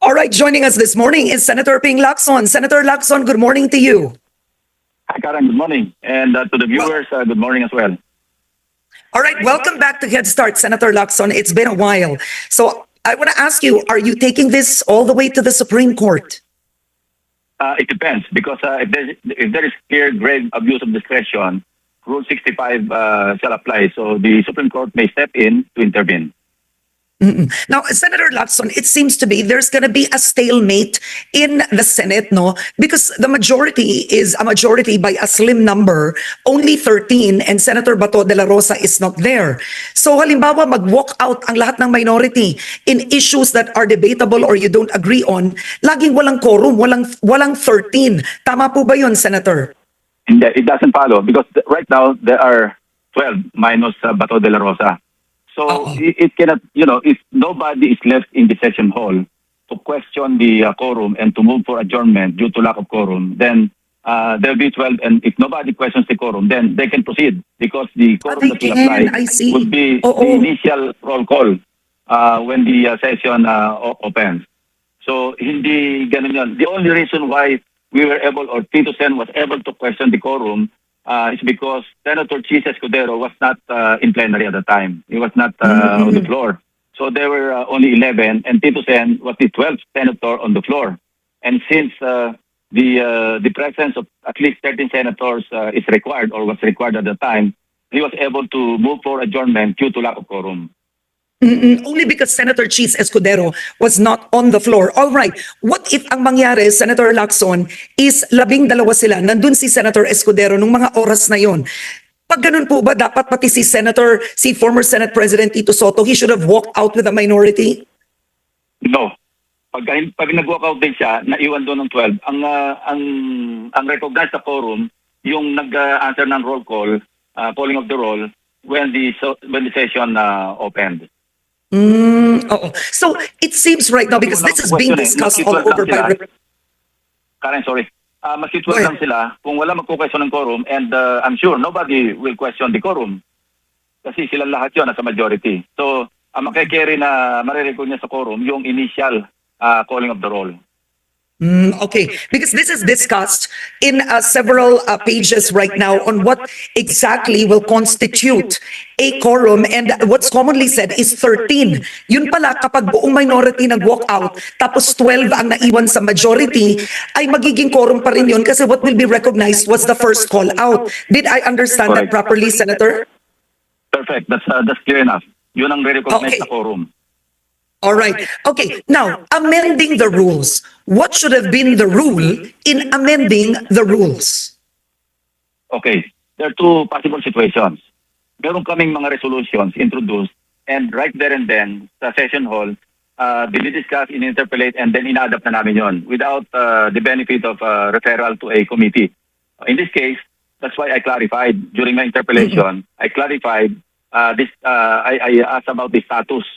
All right, joining us this morning is Senator Ping Lacson. Senator Lacson, good morning to you. Hi, Karen. Good morning. And to the viewers, good morning as well. All right, welcome back to Head Start, Senator Lacson. It's been a while. So I want to ask you, are you taking this all the way to the Supreme Court? It depends because if there is clear grave abuse of discretion, Rule 65 shall apply. So the Supreme Court may step in to intervene. Now, Senator Lacson, it seems to be there's going to be a stalemate in the Senate, no? Because the majority is a majority by a slim number, only 13, and Senator Bato de la Rosa is not there. So halimbawa, mag-walk out ang lahat ng minority in issues that are debatable or you don't agree on, laging walang quorum, walang 13. Tama po ba yun, Senator? And it doesn't follow because right now there are 12 minus Bato de la Rosa. So it cannot, if nobody is left in the session hall to question the quorum and to move for adjournment due to lack of quorum, then there'll be 12. And if nobody questions the quorum, then they can proceed because the quorum that will apply would be the initial roll call when the session opens. So hindi ganun yun. The only reason why we were able, or Tito Sen was able to question the quorum is because Senator Chis Escudero was not in plenary at the time. He was not on the floor. So there were only 11, and Tito Sen was the 12th senator on the floor. And since the presence of at least 13 senators is required or was required at the time, he was able to move for adjournment due to lack of quorum. Only because Senator Chis Escudero was not on the floor. All right. What if ang mangyari, Senator Lacson, is 12 sila, nandun si Senator Escudero nung mga oras na yon? Pag ganun po ba, dapat pati si former Senate President Tito Soto, he should have walked out with a minority? No. Pag nag-walk out din siya, naiwan doon ng 12. Ang recognized na quorum, yung nag-answer ng roll call, calling of the roll, when the session opened. So it seems right now, because this is being discussed all over by... Karen, sorry. Maski 12 lang sila, kung wala magko-question ng quorum, and I'm sure nobody will question the quorum. Kasi sila lahat yun nasa majority. So, ang makikerry na marirecord niya sa quorum, yung initial calling of the roll. Okay, because this is discussed in several pages right now on what exactly will constitute a quorum, and what's commonly said is 13. Yun pala, kapag buong minority nag-walk out, tapos 12 ang naiwan sa majority, ay magiging quorum pa rin yun kasi what will be recognized was the first call out. Did I understand that properly, Senator? Perfect. That's clear enough. Yun ang re-recognize na quorum. All right. Okay. Now, amending the rules. What should have been the rule in amending the rules? Okay. There are two possible situations. Meron kaming mga resolutions introduced, and right there and then, sa session hall, dinidiscuss, in-interpolate, and then in-adapt na namin yon without the benefit of referral to a committee. In this case, that's why I clarified during my interpellation. I clarified this. I asked about the status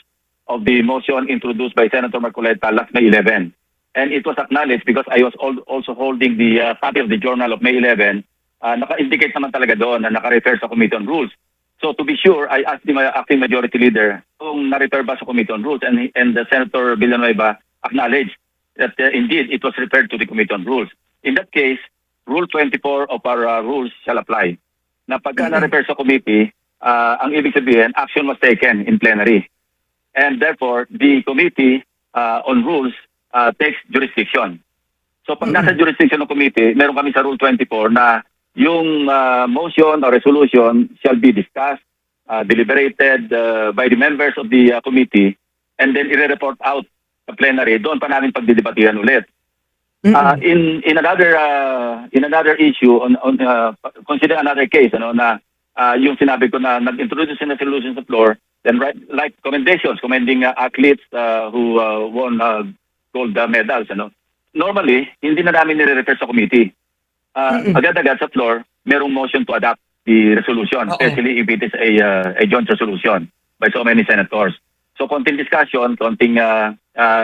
of the motion introduced by Senator Marcoleta last May 11. And it was acknowledged because I was also holding the copy of the journal of May 11. Naka-indicate naman talaga doon na naka-refer sa Committee on Rules. So to be sure, I asked the acting majority leader kung na-refer ba sa Committee on Rules, and the Senator Villanueva acknowledged that indeed it was referred to the Committee on Rules. In that case, Rule 24 of our rules shall apply. Na pagka na-refer sa committee, ang ibig sabihin, action was taken in plenary. And therefore, the committee on rules takes jurisdiction. So pag nasa jurisdiction ng committee, meron kami sa Rule 24 na yung motion or resolution shall be discussed, deliberated by the members of the committee, and then i-report out sa plenary. Doon pa namin pagdidebatihan ulit. In another issue, consider another case, na yung sinabi ko na nag-introduce na resolution sa floor, then like commendations, commending athletes who won gold medals. Normally, hindi na namin nire-refer sa committee. Agad-agad sa floor, merong motion to adopt the resolution, especially if it is a joint resolution by so many senators. So, konting discussion, konting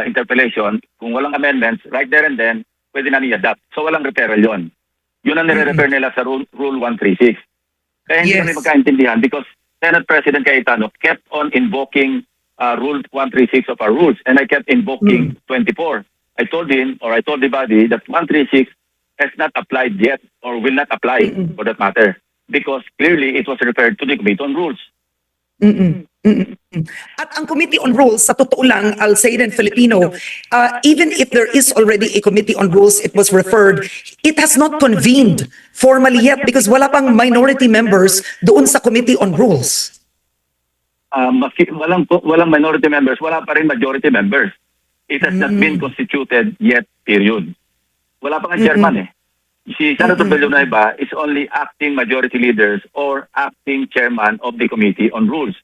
interpellation, kung walang amendments, right there and then, pwede na ni-adapt. So, walang referral yon. Yun ang nire-refer nila sa Rule 136. Kaya hindi kami magkaintindihan because Senate President Cayetano kept on invoking Rule 136 of our rules, and I kept invoking 24. I told him, or I told the body, that 136 has not applied yet or will not apply for that matter because clearly it was referred to the Committee on Rules. Mm-mm. Mm-mm. At ang Committee on Rules, sa totoo lang, I'll say it in Filipino, even if there is already a Committee on Rules, it was referred, it has not convened formally yet because wala pang minority members doon sa Committee on Rules. Walang minority members, wala pa rin majority members. It has not been constituted yet, period. Wala pa nga chairman eh. Si Senator Villanueva is only acting majority leaders or acting chairman of the Committee on Rules.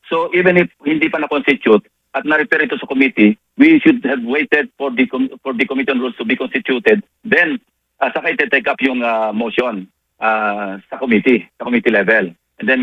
So even if hindi pa na-constitute at na-refer ito sa committee, we should have waited for the Committee on Rules to be constituted. Then, saka ite-take up yung motion sa committee level. And then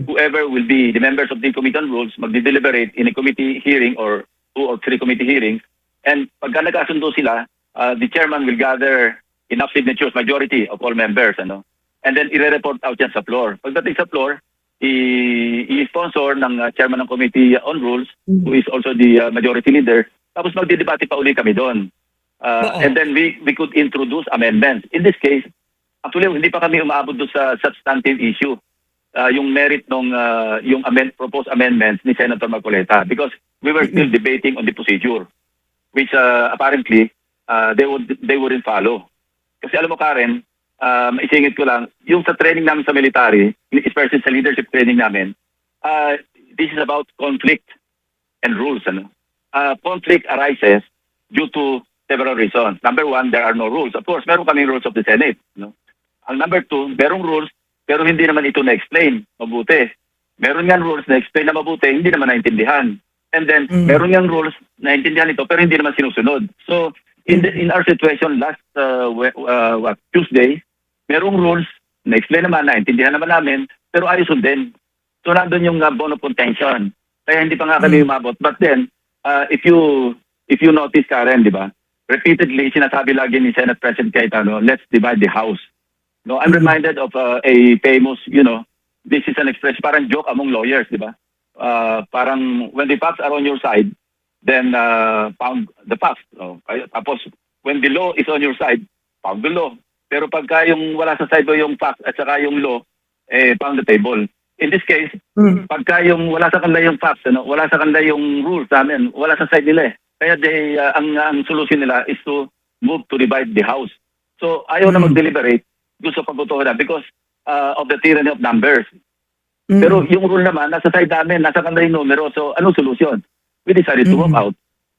whoever will be the members of the Committee on Rules, magdi-deliberate in a committee hearing or 2 or 3 committee hearings. And pagka nagkasundo sila, the chairman will gather enough signatures, majority of all members, ano? And then i-report out yan sa floor. Pagdating sa floor, i-sponsor ng chairman ng Committee on Rules, who is also the majority leader, tapos magdidebate pa uli kami doon. And then we could introduce amendments. In this case, actually, hindi pa kami umaabot doon sa substantive issue, yung merit ng yung proposed amendments ni Senator Marcoleta, because we were still debating on the procedure, which apparently they wouldn't follow. Kasi alam mo, Karen, isingit ko lang, yung sa training namin sa military, especially sa leadership training namin, this is about conflict and rules. Ano? Conflict arises due to several reasons. Number 1, there are no rules. Of course, meron kaming rules of the Senate. No? Ang number 2, merong rules, pero hindi naman ito na-explain mabuti. Meron nga rules na-explain na mabuti, hindi naman naintindihan. And then, meron nga rules na-intindihan ito, pero hindi naman sinusunod. So, in our situation last Tuesday, merong rules na-explain naman, naintindihan naman namin, pero ayaw sundin. So, nandun yung bone of contention. Kaya hindi pa nga kami umabot. But then, if you notice, Karen, di ba, repeatedly, sinasabi lagi ni Senate President Cayetano, let's divide the House. No, I'm reminded of a famous, this is an expression, parang joke among lawyers, di ba? Parang when the facts are on your side, then pound the facts. No? Tapos, when the law is on your side, pound the law. Pero pagka yung wala sa side mo yung facts at saka yung law, pound the table. In this case, pagka yung wala sa kanila yung facts, wala sa kanila yung rules namin, wala sa side nila eh. Kaya ang solution nila is to move to divide the House. So ayaw na mag-deliberate, gusto pagbutuhan na because of the tyranny of numbers. Pero yung rule naman, nasa side namin, nasa kanila yung numero. So anong solution? We decided to walk out.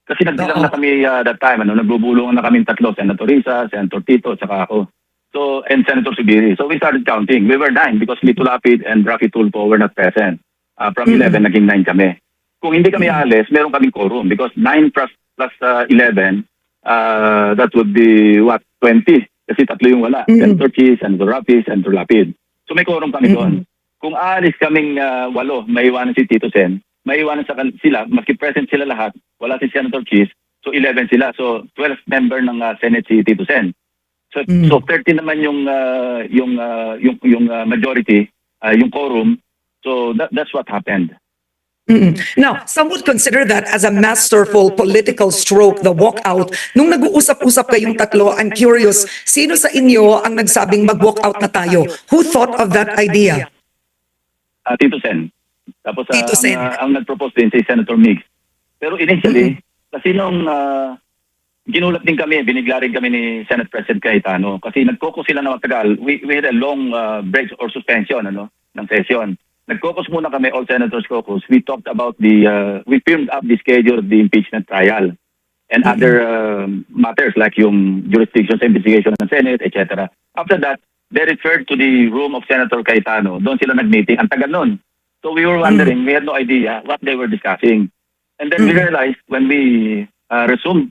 Kasi nagbilang na kami that time, nagbubulungan na kami tatlo, Senator Risa, Senator Tito, saka ako. So, and Senator Subiri. So we started counting. We were 9 because Lito Lapid and Rafi Tulfo were not present. From 11, naging 9 kami. Kung hindi kami alis, meron kaming quorum because 9 plus 11, that would be, 20? Kasi tatlo yung wala. Senator Chi, Senator Rafi, Senator Lapid. So may quorum kami doon. Kung aalis kaming 8, maiwanan si Tito Sen, maiwanan sila, maski present sila lahat, wala si Senator Chi, so 11 sila. So 12 member ng Senate si Tito Sen. So 13 naman yung majority, yung quorum. So that's what happened. Now, some would consider that as a masterful political stroke, the walkout. Nung nag-uusap-usap kayong tatlo, I'm curious, sino sa inyo ang nagsabing mag-walkout na tayo? Who thought of that idea? Tito Sen. Tapos Tito Sen. ang nag-propose din si Senator Mix. Pero initially, kasi nung ginulat din kami, binigla rin kami ni Senate President Cayetano kasi nag-focus sila na matagal. We had a long break or suspension ng session. Nag-focus muna kami, all senators caucus. We talked about we firmed up the schedule of the impeachment trial and other matters like yung jurisdiction sa investigation ng Senate, etc. After that, they referred to the room of Senator Cayetano. Doon sila nag-meeting. Ang tagal nun. So we were wondering, we had no idea what they were discussing. And then we realized when we resumed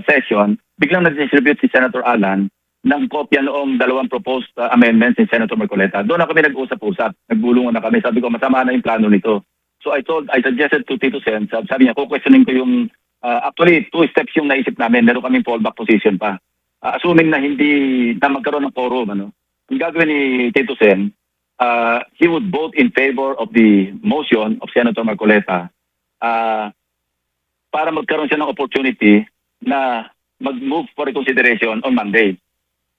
session, biglang nag-distribute si Senator Alan ng kopya noong 2 proposed amendments ni Senator Marcoleta. Doon na kami nag-usap-usap, nagbulungan na kami. Sabi ko, masama na yung plano nito. So I suggested to Tito Sen, sabi niya, questioning ko yung, actually 2 steps yung naisip namin, meron kaming fallback position pa. Assuming na hindi na magkaroon ng quorum, ang gagawin ni Tito Sen, he would vote in favor of the motion of Senator Marcoleta para magkaroon siya ng opportunity na mag-move for reconsideration on Monday.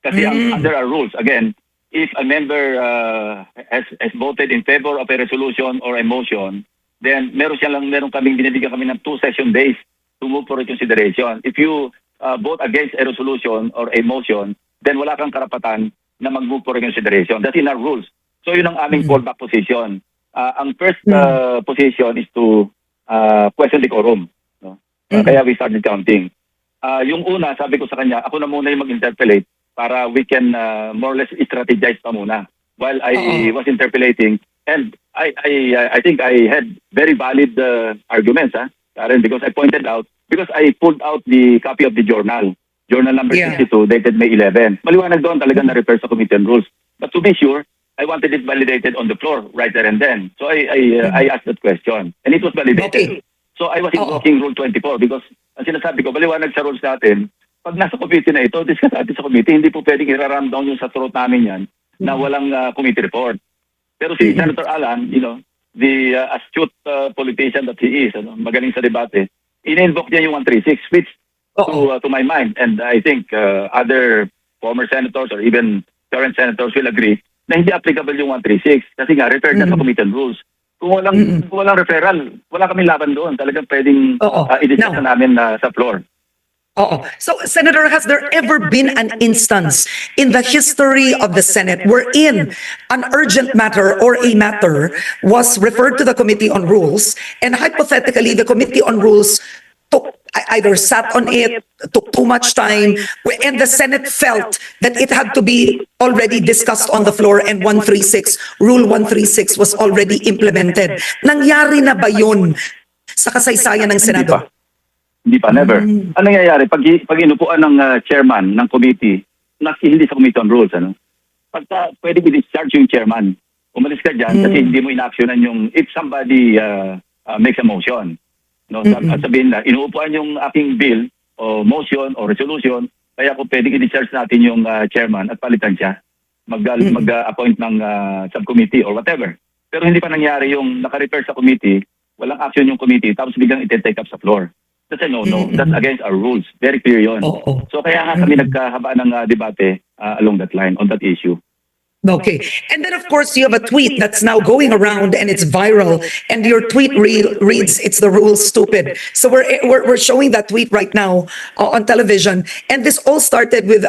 Kasi under our rules, again, if a member has voted in favor of a resolution or a motion, then meron kaming binibigyan kami ng 2 session days to move for reconsideration. If you vote against a resolution or a motion, then wala kang karapatan na mag-move for reconsideration. That's in our rules. So yun ang aming fallback position. Ang first position is to question the quorum. No? Kaya we started counting. Yung una, sabi ko sa kanya, ako na muna yung mag-interpolate para we can more or less strategize pa muna while I was interpolating. And I think I had very valid arguments, Karen, because I pointed out, because I pulled out the copy of the journal number 62, dated May 11. Maliwanag doon talaga na-refer sa committee on rules. But to be sure, I wanted it validated on the floor right there and then. So I asked that question, and it was validated. Okay. So I was invoking Rule 24 because ang sinasabi ko, maliwanag sa rules natin, pag nasa committee na ito, discuss natin sa committee, hindi po pwedeng i-ram down yung sa throat namin yan na walang committee report. Pero si Senator Alan, the astute politician that he is, magaling sa debate, in-invoke niya yung 136, which to my mind, and I think other former senators or even current senators will agree, na hindi applicable yung 136 kasi nga referred na sa committee on rules. Kung walang referral, wala kaming laban doon. Talagang pwedeng i-discuss na namin sa floor. So, Senator, has there ever been an instance in the history of the Senate wherein an urgent matter or a matter was referred to the Committee on Rules, and hypothetically, the Committee on Rules either sat on it, took too much time, and the Senate felt that it had to be already discussed on the floor and Rule 136 was already implemented. Nangyari na ba yun sa kasaysayan ng Senado? Hindi pa, never. Ano nangyayari? Pag inupuan ng chairman ng committee, hindi sa Committee on Rules, pagka pwede i-discharge yung chairman, umalis ka dyan kasi hindi mo in-actionan yung, if somebody makes a motion. No, sabihin na, inuupuan yung aking bill o motion o resolution, kaya kung pwedeng i-discharge natin yung chairman at palitan siya, mag-appoint ng subcommittee or whatever. Pero hindi pa nangyari yung naka-refer sa committee, walang action yung committee, tapos biglang iti-take up sa floor. That's a no-no. That's against our rules. Very clear yun. So kaya nga kami nagkahaba ng debate along that line, on that issue. Okay. And then, of course, you have a tweet that's now going around and it's viral. And your tweet reads, "It's the rules, stupid." So we're showing that tweet right now on television. And this all started with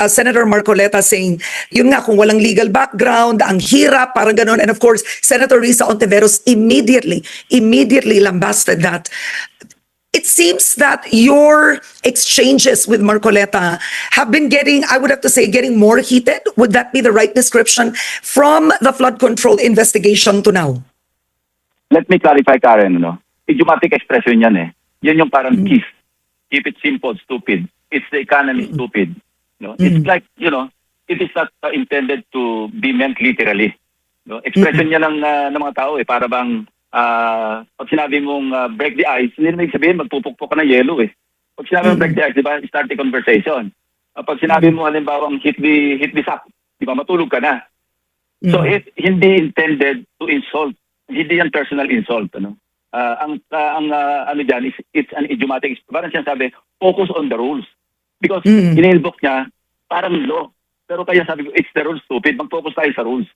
Senator Marcoleta saying, yun nga, kung walang legal background, ang hirap, parang ganon. And of course, Senator Risa Ontiveros immediately lambasted that. It seems that your exchanges with Marcoleta have been getting, I would have to say, getting more heated. Would that be the right description from the flood control investigation to now? Let me clarify, Karen. Idiomatic expression yan eh. Yan yung parang keep it simple, stupid. It's the economy, stupid. It's like, it is not intended to be meant literally. Expression niya ng mga tao eh, para bang pag sinabi mong break the ice, hindi naman sabihin magpupukpok ka ng yelo eh. Pag sinabi mong break the ice, di ba, start the conversation. Pag sinabi mo halimbawa hit the sack, di ba, matulog ka na. So it hindi intended to insult, hindi yan personal insult. Ang ano dyan, it's an idiomatic, parang siya sabi, focus on the rules. Because in-invoke niya, parang law. Pero kaya sabi ko, it's the rules, stupid. Mag-focus tayo sa rules.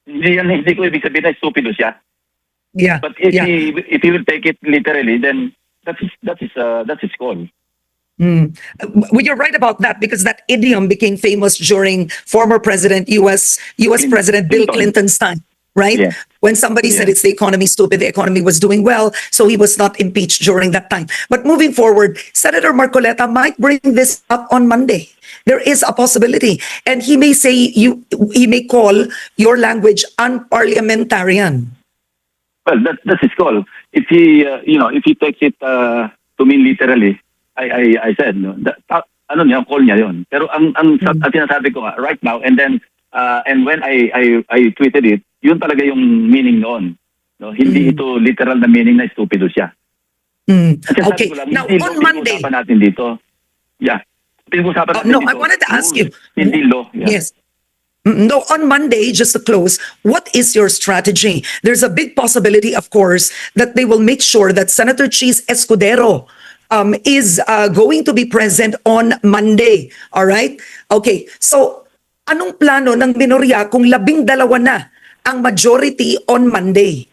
Hindi ko ibig sabihin na stupido siya. Yeah. But if he will take it literally, then that's his call. Well, you're right about that because that idiom became famous during former U.S. President Bill Clinton's time, right? Yeah. When somebody said it's the economy, stupid, the economy was doing well, so he was not impeached during that time. But moving forward, Senator Marcoleta might bring this up on Monday. There is a possibility, and he may say he may call your language unparliamentarian. Well, that's his call. If he, if he takes it to mean literally, I said, ang call niya yun. Pero ang sinasabi ko nga, right now, and then, and when I tweeted it, yun talaga yung meaning noon. Hindi ito literal na meaning na stupido siya. Okay. Now, on Monday. Pinag-usapan natin dito. Yeah. Pinag-usapan natin no, dito. I wanted to ask you. Hindi law. Yeah. Yes. No, on Monday, just to close, what is your strategy? There's a big possibility, of course, that they will make sure that Senator Cheese Escudero is going to be present on Monday. All right? Okay. So, anong plano ng minorya kung 12 na ang majority on Monday?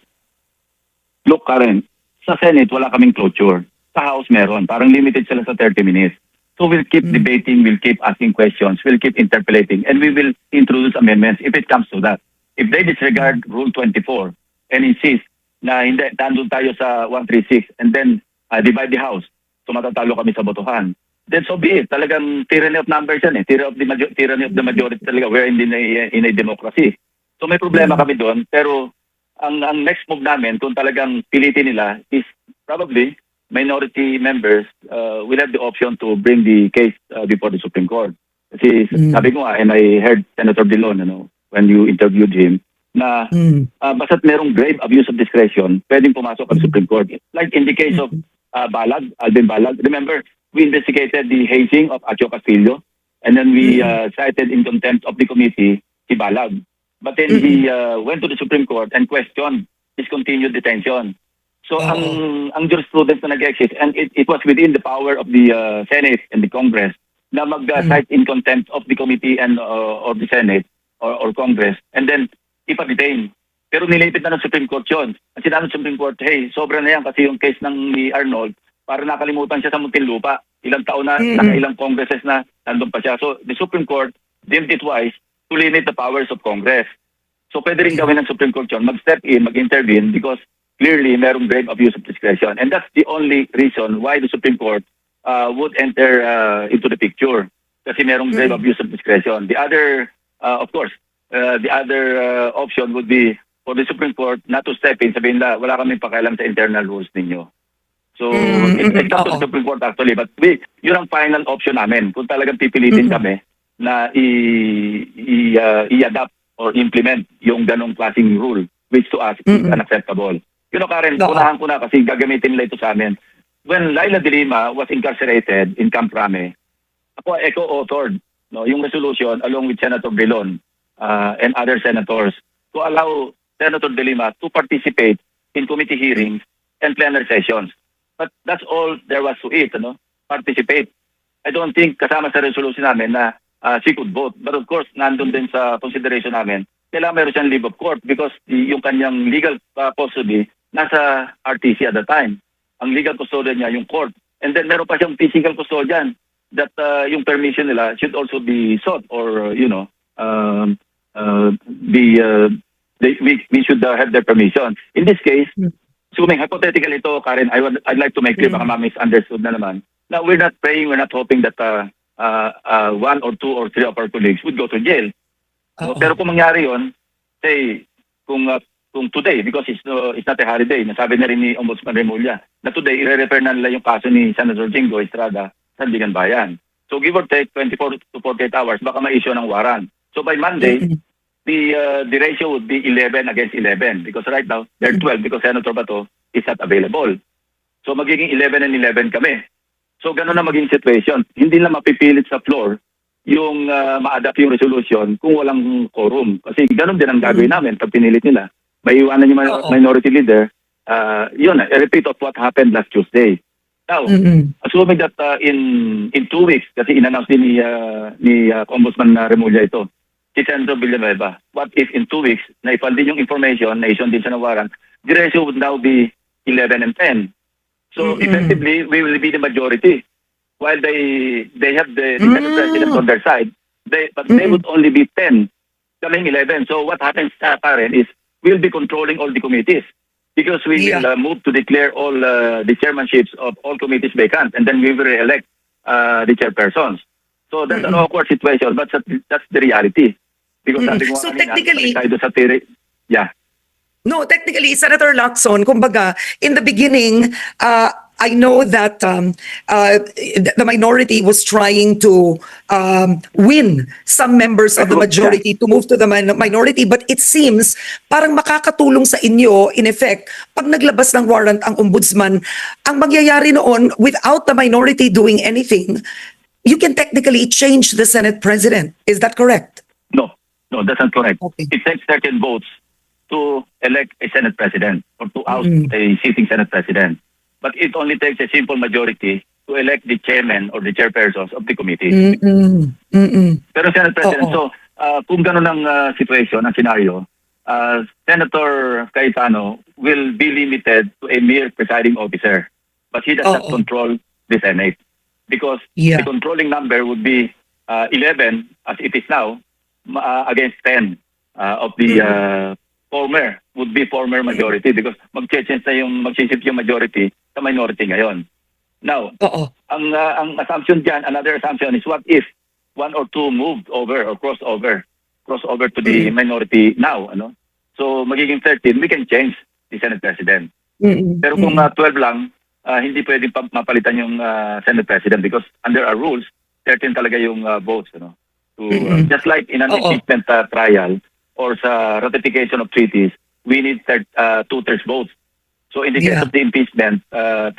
Look, Karen, sa Senate, wala kaming closure. Sa House, meron. Parang limited sila sa 30 minutes. So we'll keep debating, we'll keep asking questions, we'll keep interpolating, and we will introduce amendments if it comes to that. If they disregard Rule 24 and insist na hindi, nandun tayo sa 136 and then divide the House, so matatalo kami sa botohan, then so be it. Talagang tyranny of numbers yan eh. Tyranny of the majority talaga. We're in a democracy. So may problema kami doon, pero ang next move namin, kung talagang pilitin nila, is probably minority members will have the option to bring the case before the Supreme Court. Kasi sabi ko nga, and I heard Senator Dillon, when you interviewed him, na basta't merong grave abuse of discretion, pwedeng pumasok ang Supreme Court. Like in the case of Alvin Balag. Remember, we investigated the hazing of Acho Castillo, and then we cited in contempt of the committee si Balag. But then he went to the Supreme Court and questioned his continued detention. So ang jurisprudence na nag-exist, and it was within the power of the Senate and the Congress na mag-cite in contempt of the committee and or the Senate or Congress, and then ipa-detain. Pero nilipit na ng Supreme Court yun. At sinabi ng Supreme Court, hey, sobra na yan kasi yung case ng ni Arnold, para nakalimutan siya sa Muntinlupa. Ilang taon na, ilang congresses na, nandun pa siya. So the Supreme Court deemed it wise to limit the powers of Congress. So pwede rin gawin ng Supreme Court yun, mag-step in, mag-intervene, because clearly merong grave abuse of discretion. And that's the only reason why the Supreme Court would enter into the picture. Kasi merong grave abuse of discretion. The other, of course, the other option would be for the Supreme Court not to step in, sabihin na wala kaming pakialam sa internal rules ninyo. So, it's up to the Supreme Court actually. But yun ang final option namin. Kung talagang pipilitin kami na i-adapt or implement yung ganong klaseng rule, which to us is unacceptable. Karen, unahan ko na kasi gagamitin nila ito sa amin. When Laila de Lima was incarcerated in Camp Crame, ako eco-authored yung resolution along with Senator Drilon and other senators to allow Senator de Lima to participate in committee hearings and plenary sessions. But that's all there was to it, participate. I don't think kasama sa resolution namin na she could vote. But of course, nandun din sa consideration namin, kailangan meron siyang leave of court because yung kanyang legal custody nasa RTC at the time. Ang legal custodian niya, yung court. And then meron pa siyang physical custodian that yung permission nila should also be sought or, we should have their permission. In this case, assuming hypothetical ito, Karen, I'd like to make clear, baka misunderstood na naman, na we're not praying, we're not hoping that one or two or three of our colleagues would go to jail. Pero kung mangyari yun, say, kung today, because it's not a holiday, nasabi na rin ni Ombudsman Remulla, na today, i-refer na nila yung kaso ni Senator Jingo Estrada sa Sandigan Bayan. So give or take 24 to 48 hours, baka ma-issue ng warrant. So by Monday, the ratio would be 11 against 11 because right now, they're 12 because Senator Bato is not available. So magiging 11 and 11 kami. So gano'n na maging situation. Hindi na mapipilit sa floor yung ma-adapt yung resolution kung walang quorum. Kasi gano'n din ang gagawin namin pag pinilit nila. May iwanan yung minority leader. Yun, a repeat of what happened last Tuesday. Now, assuming that in 2 weeks, kasi in-announce din ni Ombudsman Remulla ito, si Senator Villanueva, what if in 2 weeks, naipal din yung information, na-issue din siya ng warrant, the ratio would now be 11 and 10. So effectively, we will be the majority. While they have the Senate President on their side, but they would only be 10, kaming 11. So what happens, Karen, is we'll be controlling all the committees because we will move to declare all the chairmanships of all committees vacant, and then we will elect the chairpersons. So that's an awkward situation, but that's the reality. Because so technically, No, technically, Senator Lacson, kumbaga, in the beginning, I know that the minority was trying to win some members of the majority to move to the minority, but it seems parang makakatulong sa inyo, in effect, pag naglabas ng warrant ang ombudsman, ang mangyayari noon, without the minority doing anything, you can technically change the Senate President. Is that correct? No, that's not correct. Okay. It takes certain votes to elect a Senate President or to oust a sitting Senate President. but it only takes a simple majority to elect the chairman or the chairpersons of the committee. Mm-mm. Mm-mm. Pero Senate President, Oo. kung gano'n ang situation, ang scenario, Senator Cayetano will be limited to a mere presiding officer. But he does not Oo. control the Senate. Because Yeah. the controlling number would be 11, as it is now, against 10 of the former majority because mag-change na mag-shift yung majority sa minority ngayon. Now, Oo. ang assumption diyan, another assumption is what if one or two moved over or cross over to the minority now, ano? So magiging 13, we can change the Senate President. Mm-mm. Pero kung 12 lang, hindi pwedeng mapalitan yung Senate President because under our rules, 13 talaga yung votes, ano? To just like in an Oo. impeachment trial or sa ratification of treaties, we need 2/3 votes. So in the case Yeah. of the impeachment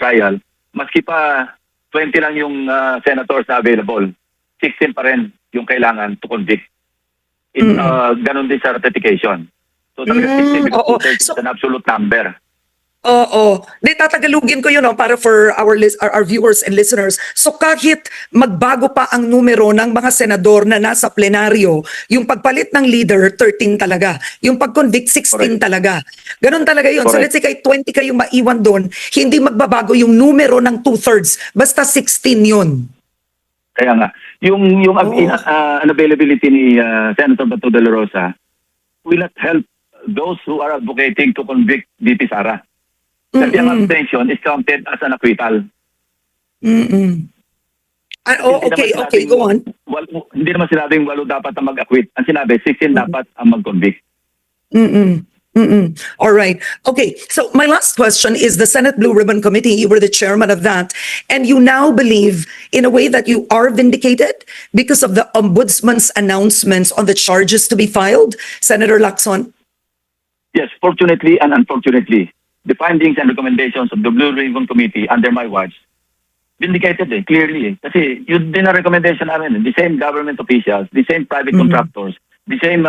trial, maski pa 20 lang yung senators na available, 16 pa rin yung kailangan to convict. Ganon din sa ratification. So talaga 16 because Oo. 2/3 is So- an absolute number. Oo. Di tatagalugin ko yun no, para for our viewers and listeners. So kahit magbago pa ang numero ng mga senador na nasa plenaryo, yung pagpalit ng leader, 13 talaga. Yung pag-convict, 16 Correct. talaga. Ganon talaga yun. So Correct. let's say kahit 20 kayong maiwan doon, hindi magbabago yung numero ng 2/3. Basta 16 yun. Kaya nga, yung unavailability ni Senator Bato de la Rosa will not help those who are advocating to convict VP Sara. Kasi ang abstention is counted as an acquittal. Mm-mm. Hindi Okay, naman okay, sinabing go on. Hindi naman sinabing 8 dapat ang mag-acquit. Ang sinabi, 16 dapat ang mag-convict. Mm-mm. Mm-mm. All right. Okay. So my last question is the Senate Blue Ribbon Committee. You were the chairman of that. And you now believe in a way that you are vindicated because of the ombudsman's announcements on the charges to be filed, Senator Lacson? Yes, fortunately and unfortunately, the findings and recommendations of the Blue Ribbon Committee under my watch vindicated clearly. Kasi yun din ang recommendation namin. The same government officials, the same private contractors, the same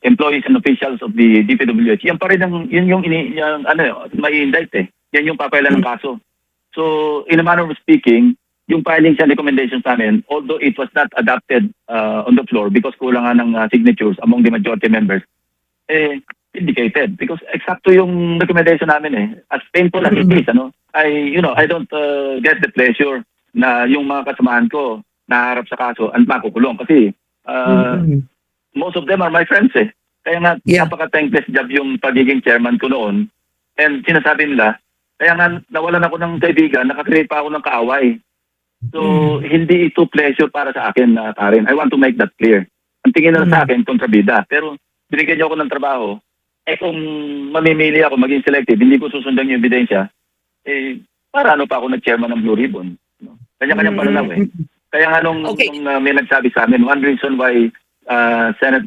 employees and officials of the DPWH. Yan pa rin yung may indict Yan yung papailan ng kaso. So, in a manner of speaking, yung findings and recommendations namin, although it was not adopted on the floor because kulang nga ng signatures among the majority members, indicated because eksakto yung recommendation namin as painful as it is, I don't get the pleasure na yung mga kasamahan ko naharap sa kaso at makukulong kasi most of them are my friends kaya nga Yeah. napaka-thankless job yung pagiging chairman ko noon and sinasabi nila kaya nga nawalan ako ng kaibigan, nakakreate pa ako ng kaaway. So hindi ito pleasure para sa akin, Karen. I want to make that clear. Ang tingin na sa akin kontrabida pero binigyan niyo ako ng trabaho. Kung mamimili ako maging selected, hindi ko susundan yung ebidensya, para ano pa ako nag-chairman ng Blue Ribbon? Kanya-kanyang pananaw Kaya nga nung may nagsabi sa amin, one reason why Senate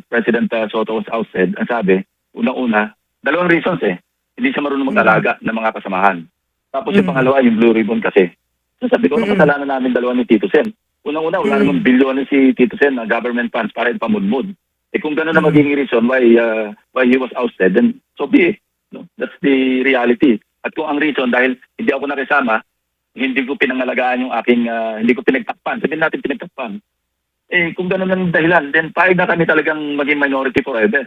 President Soto was ousted, ang sabi, unang-una, dalawang reasons Hindi siya marunong mag-alaga ng mga kasamahan. Tapos yung pangalawa, yung Blue Ribbon kasi. So sabi ko, kasalanan namin dalawa ni Tito Sen. Unang-una, wala namang bilyon si Tito Sen na government funds para ipamudmud. Kung gano'n na magiging reason why he was ousted, then so be it. No? That's the reality. At kung ang reason dahil hindi ako nakisama, hindi ko pinangalagaan yung aking, hindi ko pinagtakpan. Sabihin natin pinagtakpan. Kung gano'n ang dahilan, then payag na kami talagang maging minority forever.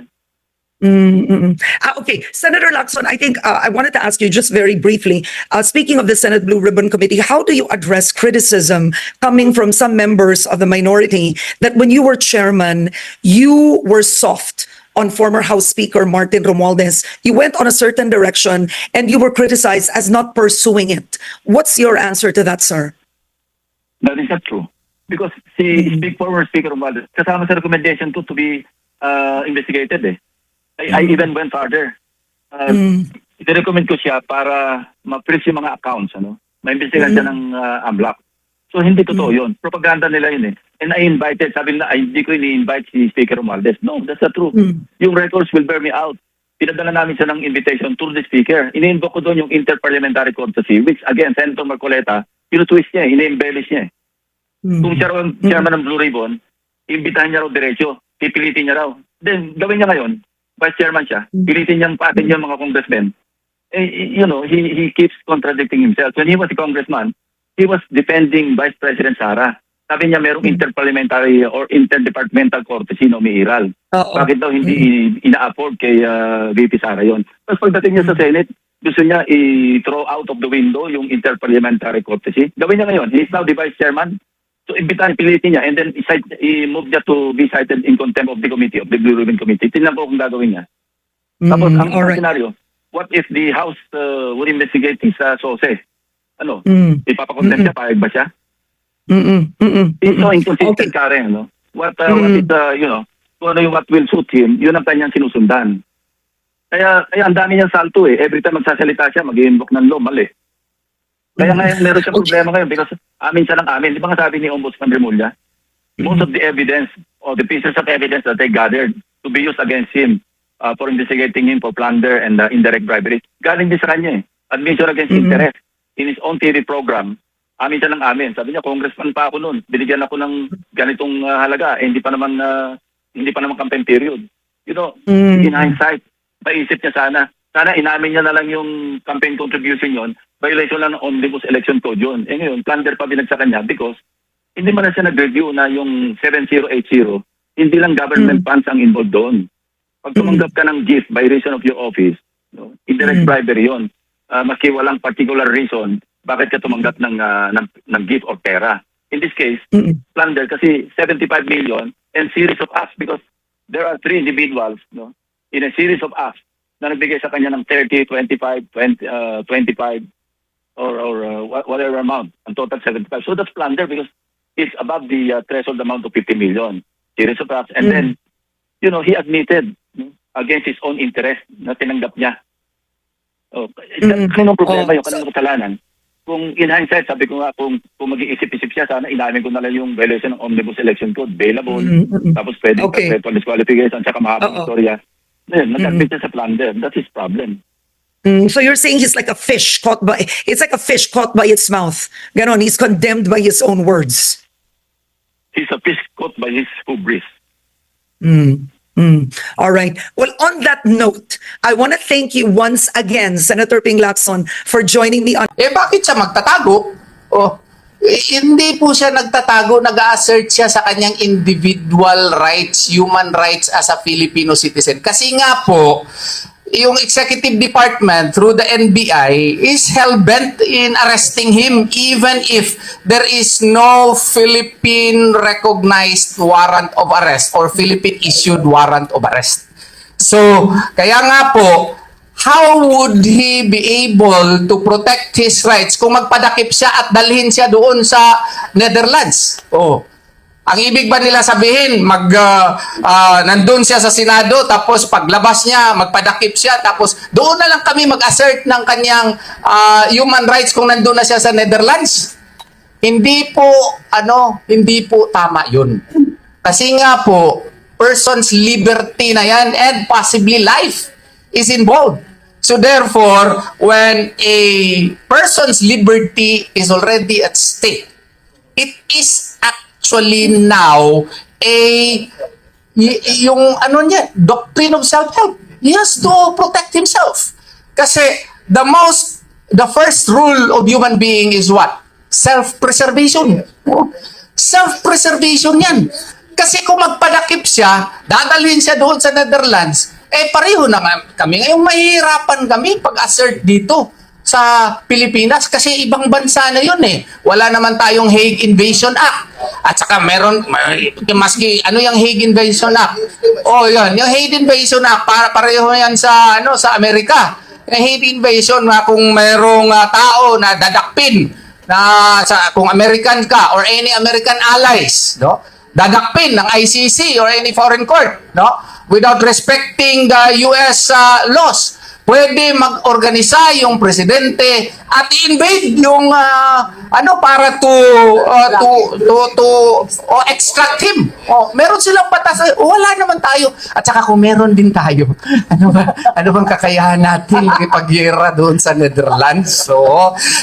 Okay, Senator Lacson, I think I wanted to ask you just very briefly, speaking of the Senate Blue Ribbon Committee, how do you address criticism coming from some members of the minority that when you were chairman, you were soft on former House Speaker Martin Romualdez? You went on a certain direction and you were criticized as not pursuing it. What's your answer to that, sir? That is not true. Because former Speaker Romualdez, kasama sa recommendation ko to be investigated I even went further. I-recommend ko siya para ma-freeze yung mga accounts, ma-investigan siya ng AMLAC. So hindi totoo yun. Propaganda nila yun And I invited, sabi nila, hindi ko ini-invite si Speaker Romualdez. No, that's not true. Yung records will bear me out. Pinadala namin siya ng invitation to the Speaker. Ini-invoke ko doon yung Interparliamentary Courtesy, which again, Senator Marcoleta, pinutwist niya, ini-embellish niya Kung siya raw chairman ng Blue Ribbon, imbitahan niya raw diretso, pipilitin niya raw. Then, gawin niya ngayon, vice chairman siya, pilitin niyang paatin yung mga congressmen. you know, he keeps contradicting himself. When he was a congressman, he was defending Vice President Sara. Sabi niya merong interparliamentary or interdepartmental courtesy na umiiral. Oo. Bakit daw hindi ina-afford kay VP Sara yon? Tapos pagdating niya sa Senate, gusto niya i-throw out of the window yung interparliamentary courtesy. Gawin niya ngayon. He is now the vice chairman. So imbitahan, pilitin niya and then i-move niya to be cited in contempt of the committee, of the Blue Ribbon Committee. Tingnan po kung gagawin niya. Tapos ang alright. scenario, what if the House would investigate his SOSE? Ano? Ipapakontempt siya, payag ba siya? It's so inconsistent, Okay. Karen, no? What is, you know, kung ano yung what will suit him, yun ang kanyang sinusundan. Kaya ang dami niyang salto eh. Every time magsasalita siya, mag-i-invoke ng law, mali. Kaya ngayon meron siyang problema ngayon because amin siya ng amin. Di ba nga sabi ni Ombudsman Remulla, most of the evidence or the pieces of evidence that they gathered to be used against him for investigating him for plunder and indirect bribery, galing din sa kanya eh. Admission against interest. In his own TV program, amin siya ng amin. Sabi niya, congressman pa ako noon. Binigyan ako ng ganitong halaga. Eh, hindi pa naman campaign period. You know, in hindsight, maisip niya sana inamin niya na lang yung campaign contribution yon, violation lang ng Omnibus Election Code yun. Eh ngayon, plunder pa binag sa kanya because hindi man na siya nag-review na yung 7080, hindi lang government funds ang involved doon. Pag tumanggap ka ng gift by reason of your office, no, indirect bribery yun. Maski walang particular reason bakit ka tumanggap ng gift or pera. In this case, plunder kasi 75 million and series of acts because there are 3 individuals, no, in a series of acts na nagbigay sa kanya ng 30, 25, 25 or whatever amount, ang total 75. So that's plunder because it's above the threshold amount of 50 million. Series of acts. And then, you know, he admitted against his own interest na tinanggap niya. Oh, kanong problema yung kanong kasalanan? Kung in hindsight, sabi ko nga, kung mag-iisip-isip siya, sana inamin ko na lang yung violation ng Omnibus Election Code, bailable, tapos pwedeng perpetual disqualification, tsaka mahabang istorya. Nag-admit siya sa plunder. That's his problem. So you're saying he's like a fish caught by, it's like a fish caught by its mouth. Ganon, he's condemned by his own words. He's a fish caught by his hubris. All right. Well, on that note, I want to thank you once again, Senator Ping Lacson, for joining me on. Bakit siya magtatago? Hindi po siya nagtatago, nag-assert siya sa kanyang individual rights, human rights as a Filipino citizen. Kasi nga po, yung executive department through the NBI is hell-bent in arresting him even if there is no Philippine recognized warrant of arrest or Philippine issued warrant of arrest. So, kaya nga po, how would he be able to protect his rights kung magpadakip siya at dalhin siya doon sa Netherlands? Ang ibig ba nila sabihin, nandun siya sa Senado, tapos paglabas niya, magpadakip siya, tapos doon na lang kami mag-assert ng kanyang human rights kung nandun na siya sa Netherlands? Hindi po tama yun. Kasi nga po, person's liberty na yan and possibly life is involved. So therefore, when a person's liberty is already at stake, it is actually now yung doctrine of self-help. He has to protect himself. Kasi the first rule of human being is what? Self-preservation. Self-preservation yan. Kasi kung magpadakip siya, dadalhin siya doon sa Netherlands, pareho naman kami. Ngayong mahihirapan kami pag-assert dito sa Pilipinas kasi ibang bansa na yun eh. Wala naman tayong Hague Invasion Act. At saka meron, maski, yung Hague Invasion Act? Yun. Yung Hague Invasion Act, pareho yan sa Amerika. Yung Hague Invasion, kung merong tao na dadakpin, kung American ka or any American allies, no? Dadakpin ng ICC or any foreign court, no? Without respecting the US laws. Pwede mag-organisa yung presidente at invade yung para to extract him. Meron silang batas. Wala naman tayo. At saka kung meron din tayo, ano bang kakayahan natin ipag-gera doon sa Netherlands? So,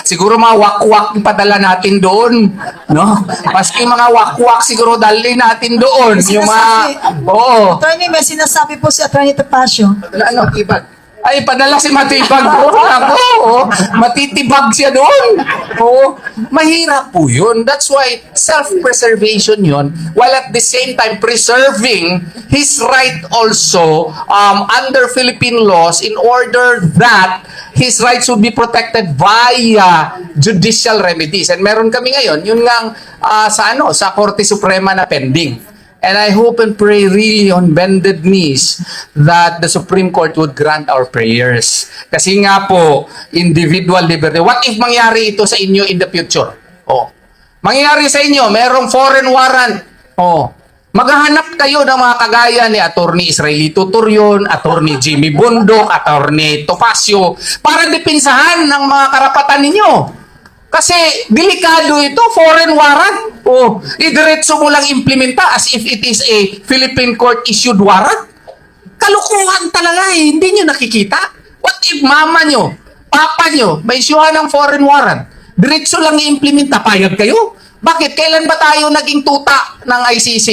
siguro mga wakwak padala natin doon, no? Maski mga wakwak siguro dali natin doon. Yung mga Attorney, may sinasabi po si Attorney Topacio. Ano, Iban? Ay, padala si Matibag doon. Ako, matitibag siya doon. Oo, mahirap po yun. That's why self-preservation yun, while at the same time preserving his right also under Philippine laws in order that his rights would be protected via judicial remedies. And meron kami ngayon, yun nga sa Korte Suprema na pending. And I hope and pray really on bended knees that the Supreme Court would grant our prayers. Kasi nga po, individual liberty. What if mangyari ito sa inyo in the future? Oh. Mangyari sa inyo, merong foreign warrant. Oh. Maghahanap kayo ng mga kagaya ni Attorney Israelito Turion, Attorney Jimmy Bundok, Attorney Topacio, para depensahan ng mga karapatan ninyo. Kasi delikado ito, foreign warrant. Oh, idiretso mo lang implementa as if it is a Philippine court-issued warrant. Kalukuhan talaga eh, hindi nyo nakikita. What if mama nyo, papa nyo, may isyuhan ng foreign warrant? Diretso lang i-implementa, payag kayo? Bakit? Kailan ba tayo naging tuta ng ICC?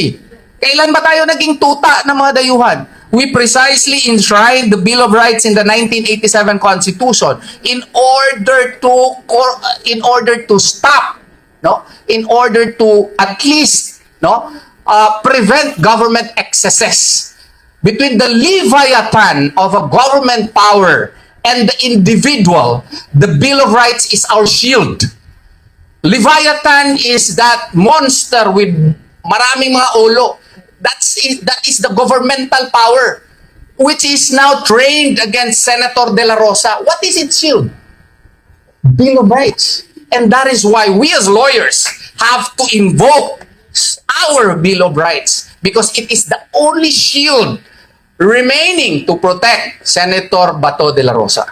Kailan ba tayo naging tuta ng mga dayuhan? We precisely enshrined the Bill of Rights in the 1987 Constitution in order to stop, no, in order to at least, no, prevent government excesses. Between the leviathan of a government power and the individual, the Bill of Rights is our shield. Leviathan is that monster with maraming mga ulo. That is the governmental power, which is now trained against Senator De La Rosa. What is its shield? Bill of Rights. And that is why we as lawyers have to invoke our Bill of Rights, because it is the only shield remaining to protect Senator Bato De La Rosa.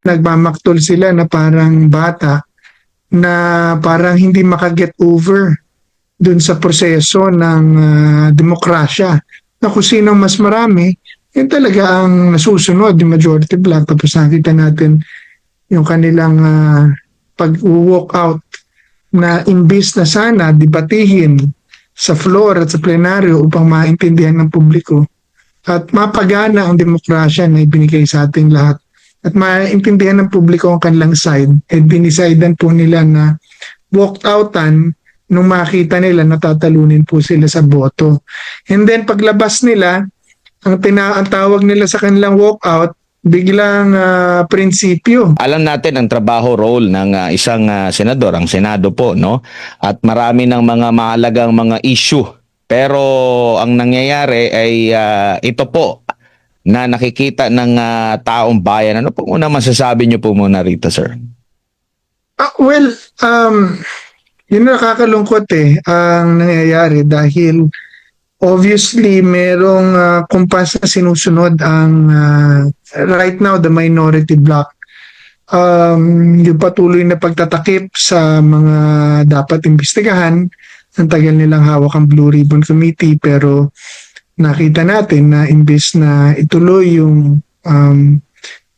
Nagmamaktol sila na parang bata na parang hindi makaget over dun sa proseso ng demokrasya, na kung sinong mas marami, yun talaga ang nasusunod, yung majority bloc. Tapos nakita natin yung kanilang pag-walk out na imbis na sana debatihin sa floor at sa plenaryo upang maintindihan ng publiko at mapagana ang demokrasya na ibinigay sa ating lahat at maintindihan ng publiko ang kanilang side, at binisidean po nila na walked outan nung makita nila natatalunin po sila sa boto. And then paglabas nila, ang tawag nila sa kanilang walkout, biglang prinsipyo. Alam natin ang trabaho role ng isang senador, ang Senado po, no? At marami ng mga mahalagang mga issue. Pero ang nangyayari ay ito po na nakikita ng taong bayan. Ano po muna masasabi niyo po muna rito, sir? Yun na nakakalungkot ang nangyayari dahil obviously merong kumpas na sinusunod ang right now the minority bloc. Yung patuloy na pagtatakip sa mga dapat imbestigahan. Ang tagal nilang hawak ang Blue Ribbon Committee, pero nakita natin na imbes na ituloy yung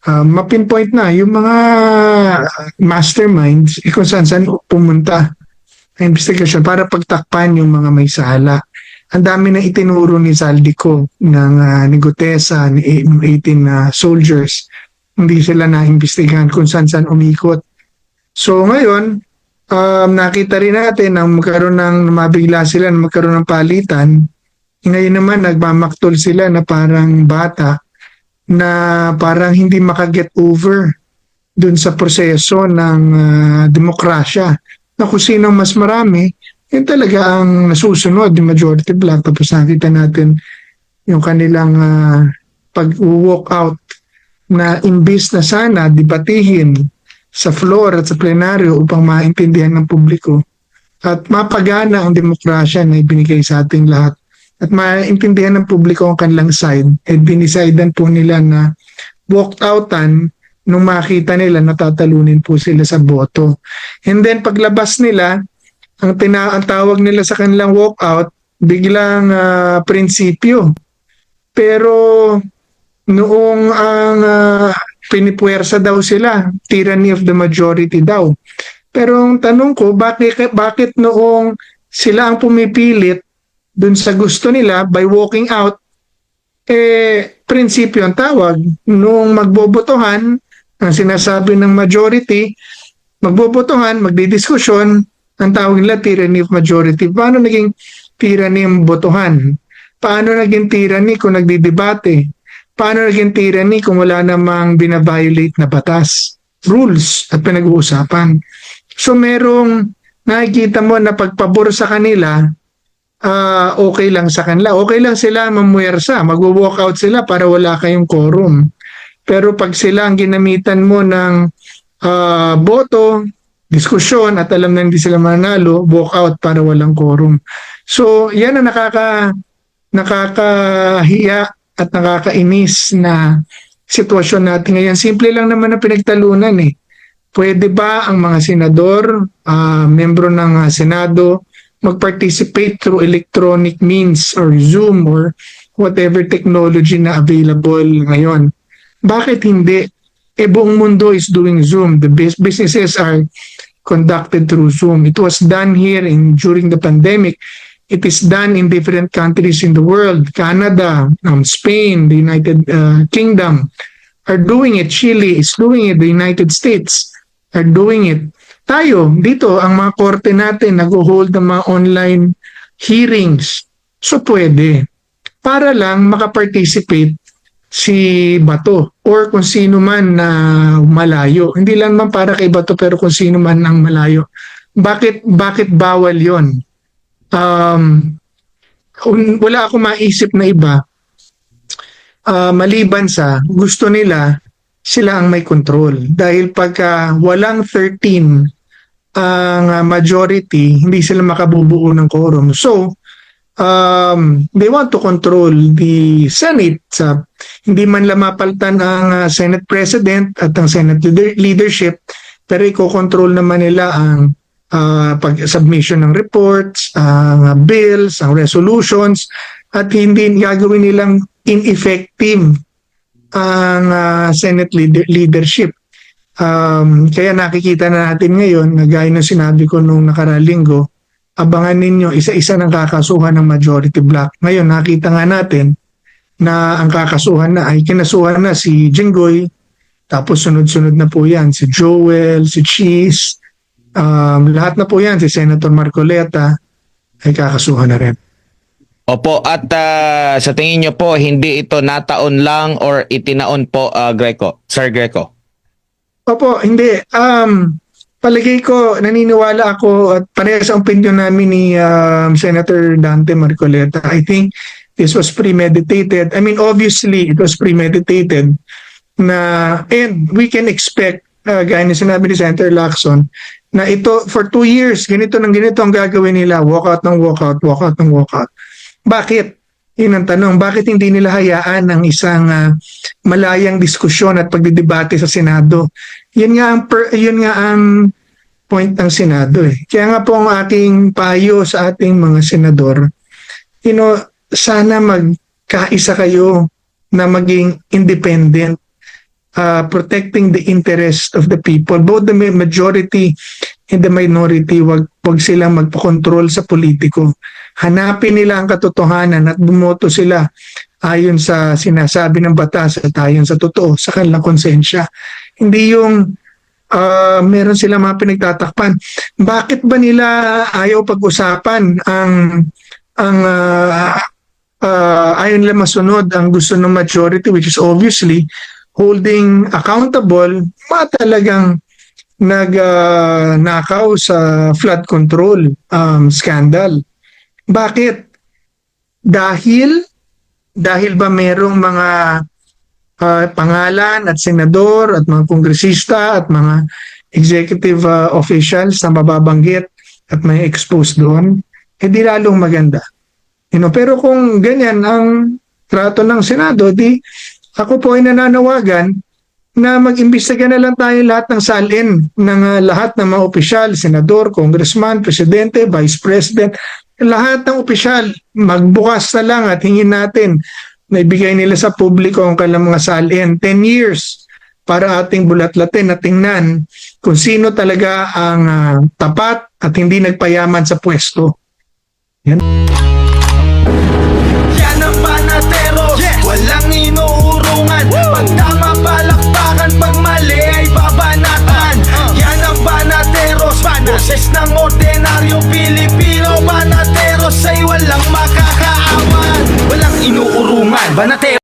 mapinpoint na yung mga masterminds kung saan pumunta ang investigasyon para pagtakpan yung mga may sala. Ang dami na itinuro ni Saldico ni Gutesa, ni 18 soldiers. Hindi sila na-imbestigahan kung saan umikot. So ngayon, nakita rin natin na mabigla sila na magkaroon ng palitan. Ngayon naman, nagmamaktol sila na parang bata na parang hindi makaget over dun sa proseso ng demokrasya, na kung sinong mas marami, yun talaga ang nasusunod, yung majority bloc. Tapos nakita natin yung kanilang pag-walk out na imbis na sana debatihin sa floor at sa plenaryo upang maintindihan ng publiko at mapagana ang demokrasya na ibinigay sa ating lahat at maintindihan ng publiko ang kanilang side, at binisidean po nila na walked outan nung makita nila natatalunin po sila sa boto. And then paglabas nila, ang tawag nila sa kanilang walkout, biglang prinsipyo. Pero noong pinipuwersa daw sila, tyranny of the majority daw. Pero ang tanong ko, bakit noong sila ang pumipilit dun sa gusto nila by walking out, prinsipyo ang tawag. Nung magbobotohan, ang sinasabi ng majority, magbobotohan, magdidiskusyon, ang tawag nila tyranny of majority. Paano naging tyranny ang botohan? Paano naging tyranny kung nagdidebate? Paano naging tyranny kung wala namang binabiolate na batas, rules at pinag-uusapan? So merong nakikita mo na pagpabor sa kanila, okay lang sa kanila. Okay lang sila mamuwersa, magwo-walkout sila para wala kayong quorum. Pero pag sila ang ginamitan mo ng boto, diskusyon at alam na hindi sila manalo, walkout para walang quorum. So yan ang nakakahiya at nakakainis na sitwasyon natin ngayon. Simple lang naman ang pinagtalunan eh. Pwede ba ang mga senador, membro ng Senado, mag-participate through electronic means or Zoom or whatever technology na available ngayon? Bakit hindi? Buong mundo is doing Zoom. The businesses are conducted through Zoom. It was done here during the pandemic. It is done in different countries in the world. Canada, Spain, the United Kingdom are doing it. Chile is doing it. The United States are doing it. Tayo, dito, ang mga korte natin nag-hold ng mga online hearings. So pwede. Para lang makaparticipate si Bato or kung sino man na malayo. Hindi lang man para kay Bato pero kung sino man ang malayo. Bakit bawal yon? Wala ako maisip na iba. Maliban sa gusto nila sila ang may control. Dahil pagka walang 13 ang majority, hindi sila makabubuo ng quorum. So, they want to control the Senate. Hindi man lang mapalitan ang Senate President at ang Senate leadership, pero i-control naman nila ang pag-submission ng reports, ang bills, ang resolutions, at hindi gagawin nilang ineffective ang Senate leadership. Kaya nakikita na natin ngayon, na gaya ng sinabi ko nung nakaraang linggo, abangan ninyo, isa-isa ng kakasuhan ng majority block. Ngayon, nakita nga natin na ang kakasuhan na ay kinasuhan na si Jinggoy, tapos sunod-sunod na po yan, si Joel, si Cheese, lahat na po yan, si Senator Marcoleta, ay kakasuhan na rin. Opo, at sa tingin nyo po, hindi ito nataon lang or itinaon po, Greco? Sir Greco? Opo, hindi. Palagay ko, naniniwala ako at parehas ang opinion namin ni Senator Dante Marcoleta. I think this was premeditated. I mean, obviously, it was premeditated and we can expect, gaya na sinabi ni Senator Lacson, na ito, for 2 years, ganito ng ganito ang gagawin nila, walkout ng walkout, walkout ng walkout. Bakit? Yun ang tanong. Bakit hindi nila hayaan ng isang malayang diskusyon at pagdidebate sa Senado? Yun nga ang point ng Senado eh. Kaya nga po ang ating payo sa ating mga senador, sana magkaisa kayo na maging independent, protecting the interest of the people, both the majority and the minority. Wag silang magpakontrol sa politiko. Hanapin nila ang katotohanan at bumoto sila ayon sa sinasabi ng batas at ayon sa totoo, sa kanilang konsensya. Hindi yung meron silang mga pinagtatakpan. Bakit ba nila ayaw pag-usapan ang ayaw nila masunod ang gusto ng majority, which is obviously holding accountable mga talagang nagnakaw sa flood control scandal. Bakit? Dahil ba merong mga pangalan at senador at mga kongresista at mga executive officials na mababanggit at may expose doon, di lalong maganda. Pero kung ganyan ang trato ng Senado, di ako po ay nananawagan na mag-imbestiga na lang tayo lahat ng salin ng lahat ng mga opisyal, senador, congressman, presidente, vice president, lahat ng opisyal, magbukas na lang at hingin natin na ibigay nila sa publiko ang kanilang mga salin. 10 years para ating bulatlatin at tingnan kung sino talaga ang tapat at hindi nagpayaman sa pwesto. Yan ang panatero, walang inuulit. Banateo.